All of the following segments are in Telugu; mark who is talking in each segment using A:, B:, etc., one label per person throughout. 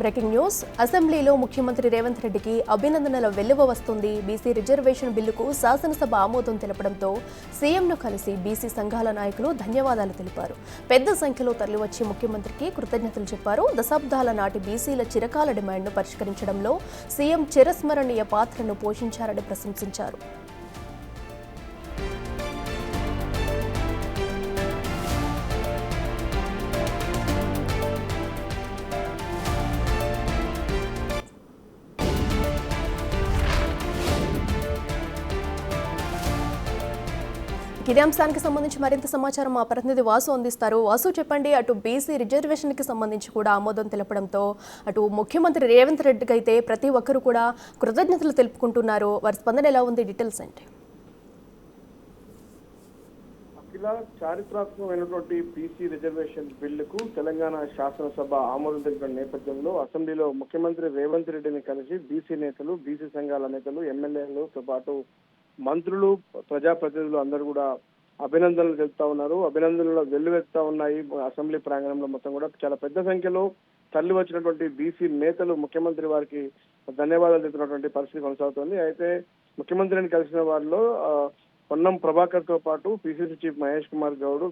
A: Breaking news. అసెంబ్లీలో ముఖ్యమంత్రి రేవంత్ రెడ్డికి అభినందనల వెల్లువ వస్తుంది. బీసీ రిజర్వేషన్ బిల్లుకు శాసనసభ ఆమోదం తెలపడంతో సీఎంను కలిసి బీసీ సంఘాల నాయకులు ధన్యవాదాలు తెలిపారు. పెద్ద సంఖ్యలో తరలివచ్చి ముఖ్యమంత్రికి కృతజ్ఞతలు చెప్పారు. దశాబ్దాల నాటి బీసీల చిరకాల డిమాండ్ను పరిష్కరించడంలో సీఎం చిరస్మరణీయ పాత్రను పోషించారని ప్రశంసించారు. ఇదే అంశానికి సంబంధించి మరింత సమాచారం మా ప్రతినిధి వాసు అందిస్తారు. వాసు, చెప్పండి, అటు బీసీ రిజర్వేషన్కి సంబంధించి కూడా ఆమోదం తెలపడంతో అటు ముఖ్యమంత్రి రేవంత్ రెడ్డికి అయితే ప్రతి ఒక్కరు కూడా కృతజ్ఞతలు తెలుపుకుంటున్నారు. వారి స్పందన ఎలా ఉంది? డీటెయిల్స్ ఏంటి?
B: చారిత్రాత్మకమైనటువంటి బీసీ రిజర్వేషన్ బిల్లుకు తెలంగాణ శాసనసభ ఆమోదం తెలిపిన నేపథ్యంలో అసెంబ్లీలో ముఖ్యమంత్రి రేవంత్ రెడ్డిని కలిసి బీసీ నేతలు, బీసీ సంఘాల నేతలు, ఎమ్మెల్యేలతో పాటు మంత్రులు, ప్రజాప్రతినిధులు అందరూ కూడా అభినందనలు తెలుపుతా ఉన్నారు. అభినందనలు వెల్లువెత్తా ఉన్నాయి. అసెంబ్లీ ప్రాంగణంలో మొత్తం కూడా చాలా పెద్ద సంఖ్యలో తరలి వచ్చినటువంటి బీసీ నేతలు ముఖ్యమంత్రి వారికి ధన్యవాదాలు తెలుపుతున్నటువంటి పరిస్థితి కొనసాగుతోంది. అయితే ముఖ్యమంత్రిని కలిసిన వారిలో పొన్నం ప్రభాకర్ తో పాటు PCC chief Mahesh Kumar Goud,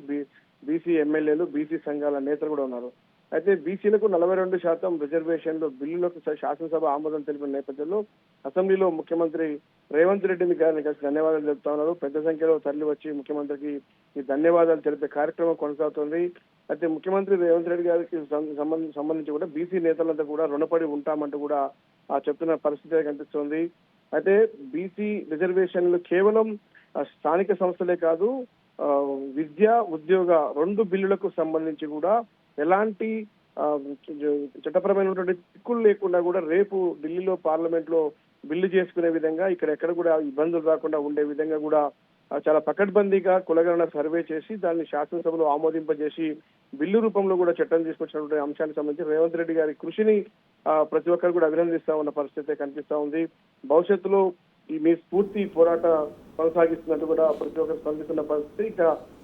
B: BC ఎమ్మెల్యేలు, బీసీ సంఘాల నేతలు కూడా ఉన్నారు. అయితే బీసీలకు 42% రిజర్వేషన్లు బిల్లులకు శాసనసభ ఆమోదం తెలిపిన నేపథ్యంలో అసెంబ్లీలో ముఖ్యమంత్రి రేవంత్ రెడ్డిని కలిసి ధన్యవాదాలు తెలుపుతా ఉన్నారు. పెద్ద సంఖ్యలో తరలి వచ్చి ముఖ్యమంత్రికి ఈ ధన్యవాదాలు తెలిపే కార్యక్రమం కొనసాగుతుంది. అయితే ముఖ్యమంత్రి రేవంత్ రెడ్డి గారికి సంబంధించి కూడా బీసీ నేతలంతా కూడా రుణపడి ఉంటామంటూ కూడా చెప్తున్న పరిస్థితి కనిపిస్తోంది. అయితే బీసీ రిజర్వేషన్లు కేవలం స్థానిక సంస్థలే కాదు, విద్య, ఉద్యోగ 2 బిల్లులకు సంబంధించి కూడా ఎలాంటి చట్టపరమైనటువంటి చిక్కులు లేకుండా కూడా రేపు ఢిల్లీలో పార్లమెంట్ లో బిల్లు చేసుకునే విధంగా, ఇక్కడ ఎక్కడ కూడా ఇబ్బందులు రాకుండా ఉండే విధంగా కూడా చాలా పకడ్బందీగా కులగణన సర్వే చేసి దాన్ని శాసనసభలో ఆమోదింపజేసి బిల్లు రూపంలో కూడా చట్టం తీసుకొచ్చినటువంటి అంశానికి సంబంధించి రేవంత్ రెడ్డి గారి కృషిని ప్రతి ఒక్కరు కూడా అభినందిస్తా ఉన్న పరిస్థితి కనిపిస్తా ఉంది. భవిష్యత్తులో మీ స్ఫూర్తి పోరాట కొనసాగిస్తున్నట్టు కూడా ప్రతి ఒక్కరు స్పందిస్తున్న పరిస్థితి. ఇక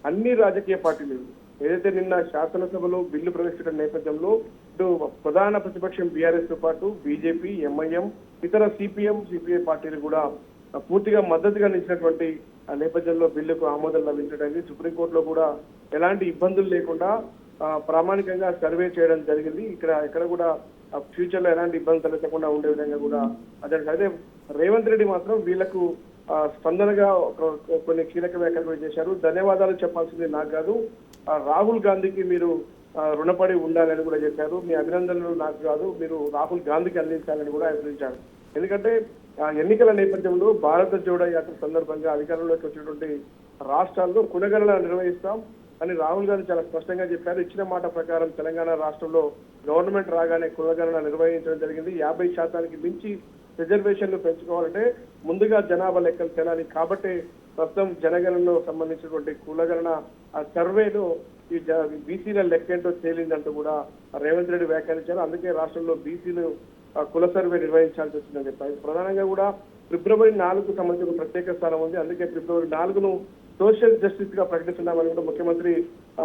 B: అన్ని రాజకీయ పార్టీలు ఏదైతే నిన్న శాసనసభలో బిల్లు ప్రవేశించిన నేపథ్యంలో ఇటు ప్రధాన ప్రతిపక్షం బీఆర్ఎస్ తో పాటు బీజేపీ, ఎంఐఎం, ఇతర సిపిఎం, సిపిఐ పార్టీలు కూడా పూర్తిగా మద్దతుగా నిలిచినటువంటి నేపథ్యంలో బిల్లుకు ఆమోదం లభించడానికి సుప్రీంకోర్టులో కూడా ఎలాంటి ఇబ్బందులు లేకుండా ప్రామాణికంగా సర్వే చేయడం జరిగింది. ఎక్కడ కూడా ఫ్యూచర్ లో ఎలాంటి ఇబ్బంది తలెత్తకుండా ఉండే విధంగా కూడా అయితే రేవంత్ రెడ్డి మాత్రం వీళ్లకు స్పందనగా కొన్ని కీలక వ్యాఖ్యలు చేశారు. ధన్యవాదాలు చెప్పాల్సింది నాకు కాదు, రాహుల్ గాంధీకి మీరు రుణపడి ఉండాలని కూడా చెప్పారు. మీ అభినందనలు నాకు కాదు, మీరు రాహుల్ గాంధీకి అందించాలని కూడా అభినందించారు. ఎందుకంటే ఎన్నికల నేపథ్యంలో భారత జోడో యాత్ర సందర్భంగా అధికారంలోకి వచ్చినటువంటి రాష్ట్రాల్లో కులగణన నిర్వహిస్తాం అని రాహుల్ గాంధీ చాలా స్పష్టంగా చెప్పారు. ఇచ్చిన మాట ప్రకారం తెలంగాణ రాష్ట్రంలో గవర్నమెంట్ రాగానే కులగణన నిర్వహించడం జరిగింది. 50% మించి రిజర్వేషన్లు పెంచుకోవాలంటే ముందుగా జనాభా లెక్కలు తెలాలి. కాబట్టి ప్రస్తుతం జనగణనలో సంబంధించినటువంటి కులగణన సర్వేను ఈ బీసీల లెక్కేంటో తేలిందంటూ కూడా రేవంత్ రెడ్డి వ్యాఖ్యానించారు. అందుకే రాష్ట్రంలో బీసీలు కుల సర్వే నిర్వహించాల్సి వచ్చిందని చెప్పారు. ప్రధానంగా కూడా ఫిబ్రవరి 4కు సంబంధించిన ప్రత్యేక స్థానం ఉంది. అందుకే ఫిబ్రవరి 4ను సోషల్ జస్టిస్ గా ప్రకటిస్తున్నామని కూడా ముఖ్యమంత్రి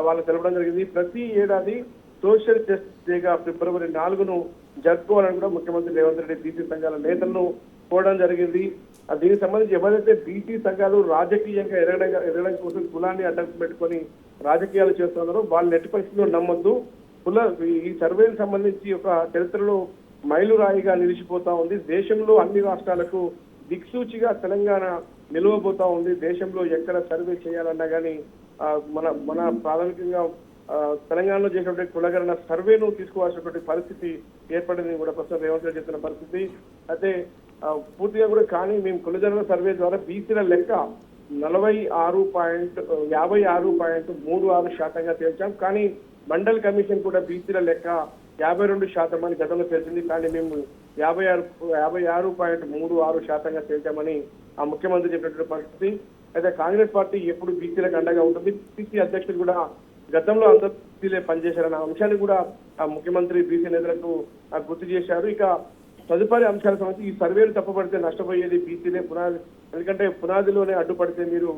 B: వాళ్ళు తెలపడం జరిగింది. ప్రతి ఏడాది సోషల్ జస్టిస్ డేగా ఫిబ్రవరి 4ను జరుపుకోవాలని కూడా ముఖ్యమంత్రి రేవంత్ రెడ్డి బీసీ సంఘాల నేతలను కోరడం జరిగింది. దీనికి సంబంధించి ఎవరైతే బీసీ సంఘాలు రాజకీయంగా ఎదగడం కోసం కులాన్ని అడ్డం పెట్టుకొని రాజకీయాలు చేస్తున్నారో వాళ్ళు ఎట్టి పరిస్థితుల్లో నమ్మొద్దు. ఈ సర్వేకి సంబంధించి ఒక చరిత్రలో మైలురాయిగా నిలిచిపోతా ఉంది. దేశంలో అన్ని రాష్ట్రాలకు దిక్సూచిగా తెలంగాణ నిలవబోతా ఉంది. దేశంలో ఎక్కడ సర్వే చేయాలన్నా కానీ మన ప్రాథమికంగా తెలంగాణలో చేసినటువంటి కులగణన సర్వేను తీసుకోవాల్సినటువంటి పరిస్థితి ఏర్పడింది కూడా ప్రస్తుతం రేవంత్ రెడ్డి చెప్తున్న పరిస్థితి. అయితే పూర్తిగా కూడా కానీ మేము కులగణన సర్వే ద్వారా బీసీల లెక్క 56.36% తేల్చాం. కానీ మండల్ కమిషన్ కూడా బీసీల లెక్క 52% అని గతంలో తెలిసింది. కానీ మేము 56.36% తేల్చామని ఆ ముఖ్యమంత్రి చెప్పినటువంటి పరిస్థితి. అయితే కాంగ్రెస్ పార్టీ ఎప్పుడు బీసీలకు అండగా ఉంటుంది. బీసీ అధ్యక్షుడు కూడా గతంలో అందరూ బీసీలే పనిచేశారన్న అంశాన్ని కూడా ఆ ముఖ్యమంత్రి బీసీ నేతలకు గుర్తు చేశారు. ఇక తదుపరి అంశాల సంబంధించి ఈ సర్వేలు తప్పబడితే నష్టపోయేది బీసీలే. ఎందుకంటే పునాదిలోనే అడ్డుపడితే మీరు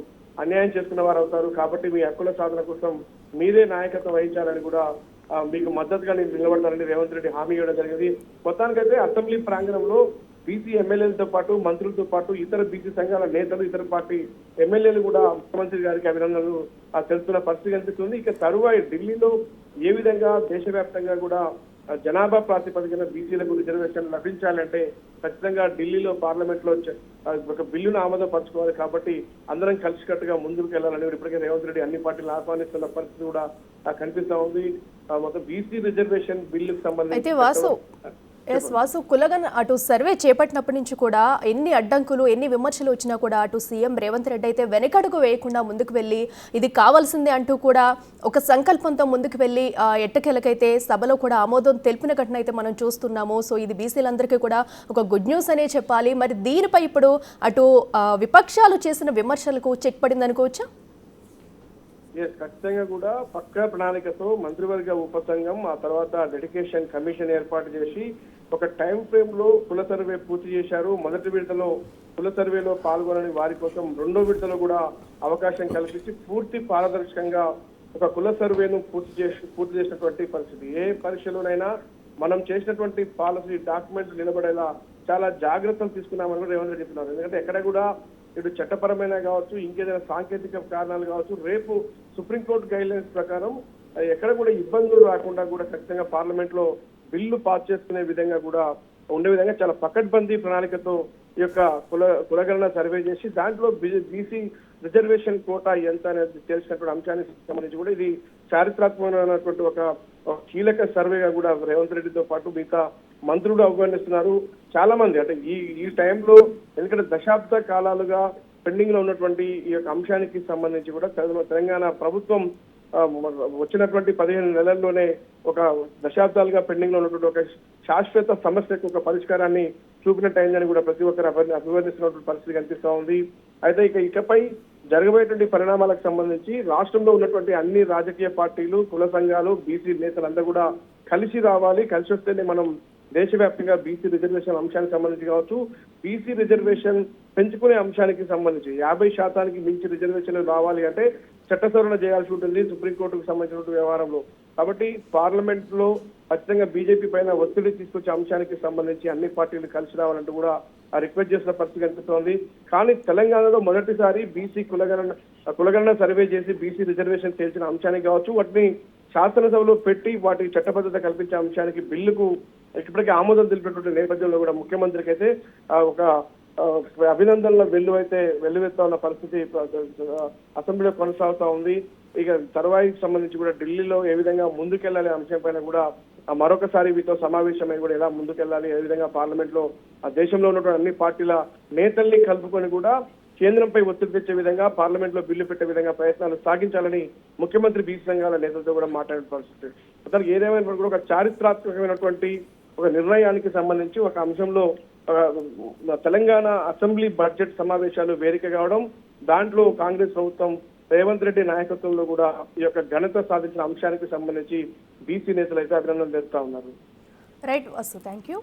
B: అన్యాయం చేసుకున్న వారు అవుతారు. కాబట్టి మీ హక్కుల సాధన కోసం మీరే నాయకత్వం వహించాలని కూడా మీకు మద్దతుగా నేను నిలబడతానని రేవంత్ రెడ్డి హామీ ఇవ్వడం జరిగింది. మొత్తానికైతే అసెంబ్లీ ప్రాంగణంలో బీసీ ఎమ్మెల్యేలతో పాటు మంత్రులతో పాటు ఇతర బీసీ సంఘాల నేతలు, ఇతర పార్టీ ఎమ్మెల్యేలు కూడా ముఖ్యమంత్రి గారికి అభినందనలు తెలుపుతున్న పరిస్థితి కనిపిస్తుంది. ఇక తరువాయి ఢిల్లీలో ఏ విధంగా దేశవ్యాప్తంగా కూడా జనాభా ప్రాతిపదికన బీసీలకు రిజర్వేషన్ లభించాలంటే ఖచ్చితంగా ఢిల్లీలో పార్లమెంట్ లో ఒక బిల్లును ఆమోదపరచుకోవాలి. కాబట్టి అందరం కలిసికట్టుగా ముందుకు వెళ్ళాలని ఇప్పటికే రేవంత్ రెడ్డి అన్ని పార్టీలు ఆహ్వానిస్తున్న పరిస్థితి కూడా కనిపిస్తా ఉంది. మొత్తం బీసీ రిజర్వేషన్ బిల్లుకు సంబంధించి
A: వాసు, కులగన్ అటు సర్వే చేపట్టినప్పటి నుంచి కూడా ఎన్ని అడ్డంకులు, ఎన్ని విమర్శలు వచ్చినా కూడా అటు సీఎం రేవంత్ రెడ్డి అయితే వెనకడుగు వేయకుండా ముందుకు వెళ్ళి ఇది కావాల్సిందే అంటూ కూడా ఒక సంకల్పంతో ముందుకు వెళ్ళి ఎట్టకేలకైతే సభలో కూడా ఆమోదం తెలిపిన ఘటన అయితే మనం చూస్తున్నాము. సో ఇది బీసీలందరికీ కూడా ఒక గుడ్ న్యూస్ అనే చెప్పాలి. మరి దీనిపై ఇప్పుడు అటు విపక్షాలు చేసిన విమర్శలకు చెక్ పడింది అనుకోవచ్చా?
B: ఖచ్చితంగా కూడా పక్కా ప్రణాళికతో మంత్రివర్గ ఉపసంఘం, ఆ తర్వాత డెడికేషన్ కమిషన్ ఏర్పాటు చేసి ఒక టైం ఫ్రేమ్ లో కుల సర్వే పూర్తి చేశారు. మొదటి విడతలో కుల సర్వేలో పాల్గొనని వారి కోసం రెండో విడతలో కూడా అవకాశం కల్పించి పూర్తి పారదర్శకంగా ఒక కుల సర్వేను పూర్తి చేసినటువంటి పరిస్థితి. ఏ పరీక్షలోనైనా మనం చేసినటువంటి పాలసీ డాక్యుమెంట్ నిలబడేలా చాలా జాగ్రత్తలు తీసుకున్నామని కూడా రేవంత్ రెడ్డి చెప్తున్నారు. ఎందుకంటే ఎక్కడ కూడా ఇటు చట్టపరమైన కావచ్చు, ఇంకేదైనా సాంకేతిక కారణాలు కావచ్చు, రేపు సుప్రీంకోర్టు గైడ్ లైన్స్ ప్రకారం ఎక్కడ కూడా ఇబ్బందులు రాకుండా కూడా ఖచ్చితంగా పార్లమెంట్ లో బిల్లు పాస్ చేసుకునే విధంగా కూడా ఉండే విధంగా చాలా పకడ్బందీ ప్రణాళికతో ఈ యొక్క కులగణన సర్వే చేసి దాంట్లో బీసీ రిజర్వేషన్ కోటా ఎంత అనేది తెలిసినటువంటి అంశానికి సంబంధించి కూడా ఇది చారిత్రాత్మకమైనటువంటి ఒక కీలక సర్వేగా కూడా రేవంత్ రెడ్డితో పాటు మిగతా మంత్రులు అభివర్ణిస్తున్నారు. చాలా మంది అంటే ఈ టైంలో ఎందుకంటే దశాబ్ద కాలాలుగా పెండింగ్ లో ఉన్నటువంటి ఈ యొక్క అంశానికి సంబంధించి కూడా తెలంగాణ ప్రభుత్వం వచ్చినటువంటి 15 నెలల్లోనే ఒక దశాబ్దాలుగా పెండింగ్ లో ఉన్నటువంటి ఒక శాశ్వత సమస్యకు ఒక పరిష్కారాన్ని చూపినట్టయిందని కూడా ప్రతి ఒక్కరు అభివర్ణిస్తున్నటువంటి పరిస్థితి కనిపిస్తా ఉంది. అయితే ఇకపై జరగబోయేటువంటి పరిణామాలకు సంబంధించి రాష్ట్రంలో ఉన్నటువంటి అన్ని రాజకీయ పార్టీలు, కుల సంఘాలు, బీసీ నేతలందరూ కూడా కలిసి రావాలి. కలిసి వస్తేనే మనం దేశవ్యాప్తంగా బీసీ రిజర్వేషన్ అంశానికి సంబంధించి కావచ్చు, బీసీ రిజర్వేషన్ పెంచుకునే అంశానికి సంబంధించి 50% మించి రిజర్వేషన్లు రావాలి అంటే చట్ట సవరణ చేయాల్సి ఉంటుంది సుప్రీంకోర్టుకు సంబంధించిన వ్యవహారంలో. కాబట్టి పార్లమెంట్ లో ఖచ్చితంగా బీజేపీ పైన ఒత్తిడి తీసుకొచ్చే అంశానికి సంబంధించి అన్ని పార్టీలు కలిసి రావాలంటూ కూడా రిక్వెస్ట్ చేసిన పరిస్థితి కనిపిస్తోంది. కానీ తెలంగాణలో మొదటిసారి బీసీ కులగణన సర్వే చేసి బీసీ రిజర్వేషన్ తేల్చిన అంశానికి కావచ్చు, వాటిని శాసనసభలో పెట్టి వాటికి చట్టబద్ధత కల్పించే అంశానికి బిల్లుకు ఇప్పటికే ఆమోదం తెలిపినటువంటి నేపథ్యంలో కూడా ముఖ్యమంత్రికి అయితే ఒక అభినందనల వెల్లువెత్తా ఉన్న పరిస్థితి అసెంబ్లీలో కొనసాగుతా ఉంది. ఇక తర్వాయికి సంబంధించి కూడా ఢిల్లీలో ఏ విధంగా ముందుకెళ్లాలి అంశం పైన కూడా మరొకసారి వీటితో సమావేశమై కూడా ఎలా ముందుకెళ్లాలి, ఏ విధంగా పార్లమెంట్ లో దేశంలో ఉన్నటువంటి అన్ని పార్టీల నేతల్ని కలుపుకొని కూడా కేంద్రంపై ఒత్తిడి తెచ్చే విధంగా పార్లమెంట్ లో బిల్లు పెట్టే విధంగా ప్రయత్నాలు సాగించాలని ముఖ్యమంత్రి బీసీ సంఘాల నేతలతో కూడా మాట్లాడిన పరిస్థితి. అతనికి ఏదేమైనా కూడా ఒక చారిత్రాత్మకమైనటువంటి ఒక నిర్ణయానికి సంబంధించి ఒక అంశంలో తెలంగాణ అసెంబ్లీ బడ్జెట్ సమావేశాలు వేదిక కావడం, దాంట్లో కాంగ్రెస్ ప్రభుత్వం రేవంత్ రెడ్డి నాయకత్వంలో కూడా ఈ యొక్క ఘనత సాధించిన అంశానికి సంబంధించి బీసీ నేతలు అయితే అభినందనలు తెలుపుతా ఉన్నారు.
A: Right Vasu, thank you.